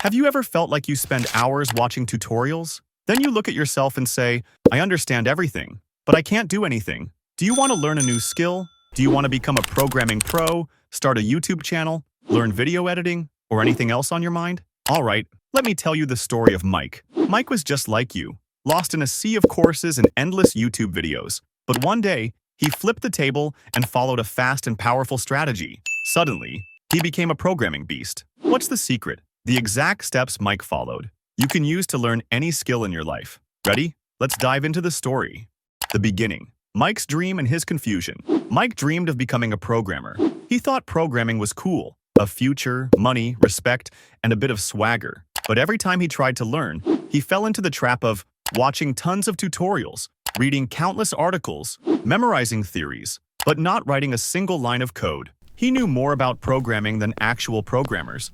Have you ever felt like you spend hours watching tutorials? Then you look at yourself and say, I understand everything, but I can't do anything. Do you want to learn a new skill? Do you want to become a programming pro, start a YouTube channel, learn video editing, or anything else on your mind? All right, let me tell you the story of Mike. Mike was just like you, lost in a sea of courses and endless YouTube videos. But one day, he flipped the table and followed a fast and powerful strategy. Suddenly, he became a programming beast. What's the secret? The exact steps Mike followed, you can use to learn any skill in your life. Ready? Let's dive into the story. The beginning. Mike's dream and his confusion. Mike dreamed of becoming a programmer. He thought programming was cool, a future, money, respect, and a bit of swagger. But every time he tried to learn, he fell into the trap of watching tons of tutorials, reading countless articles, memorizing theories, but not writing a single line of code. He knew more about programming than actual programmers.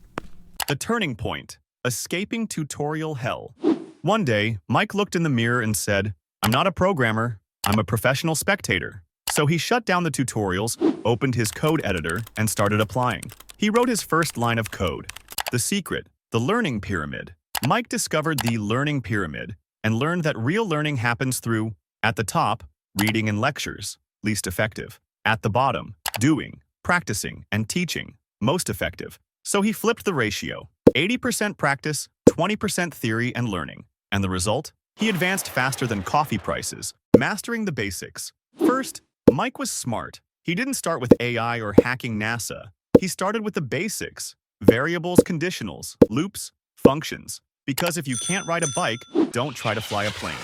The turning point. Escaping tutorial hell. One day, Mike looked in the mirror and said, I'm not a programmer, I'm a professional spectator. So he shut down the tutorials, opened his code editor, and started applying. He wrote his first line of code. The secret, the learning pyramid. Mike discovered the learning pyramid and learned that real learning happens through, at the top, reading and lectures, least effective. At the bottom, doing, practicing, and teaching, most effective. So he flipped the ratio, 80% practice, 20% theory and learning. And the result? He advanced faster than coffee prices, mastering the basics. First, Mike was smart. He didn't start with AI or hacking NASA. He started with the basics, variables, conditionals, loops, functions. Because if you can't ride a bike, don't try to fly a plane.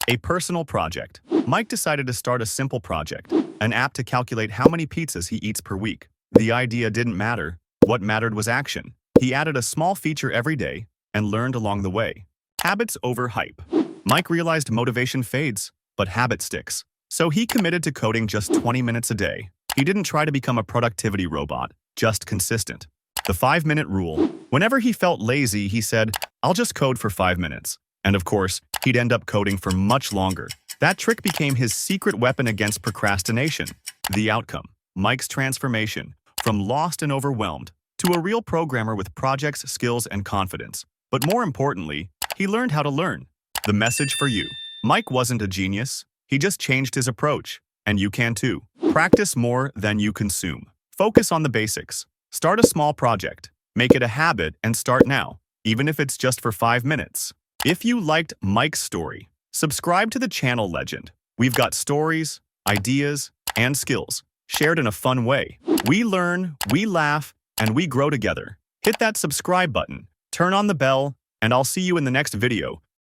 A personal project. Mike decided to start a simple project, an app to calculate how many pizzas he eats per week. The idea didn't matter. What mattered was action. He added a small feature every day and learned along the way. Habits over hype. Mike realized motivation fades, but habit sticks. So he committed to coding just 20 minutes a day. He didn't try to become a productivity robot, just consistent. The 5-minute rule. Whenever he felt lazy, he said, I'll just code for 5 minutes. And of course, he'd end up coding for much longer. That trick became his secret weapon against procrastination. The outcome. Mike's transformation. From lost and overwhelmed to a real programmer with projects, skills, and confidence. But more importantly, he learned how to learn. The message for you. Mike wasn't a genius. He just changed his approach. And you can too. Practice more than you consume. Focus on the basics. Start a small project. Make it a habit and start now, even if it's just for 5 minutes. If you liked Mike's story, subscribe to the channel Legend. We've got stories, ideas, and skills shared in a fun way. We learn, we laugh, and we grow together. Hit that subscribe button, turn on the bell, and I'll see you in the next video.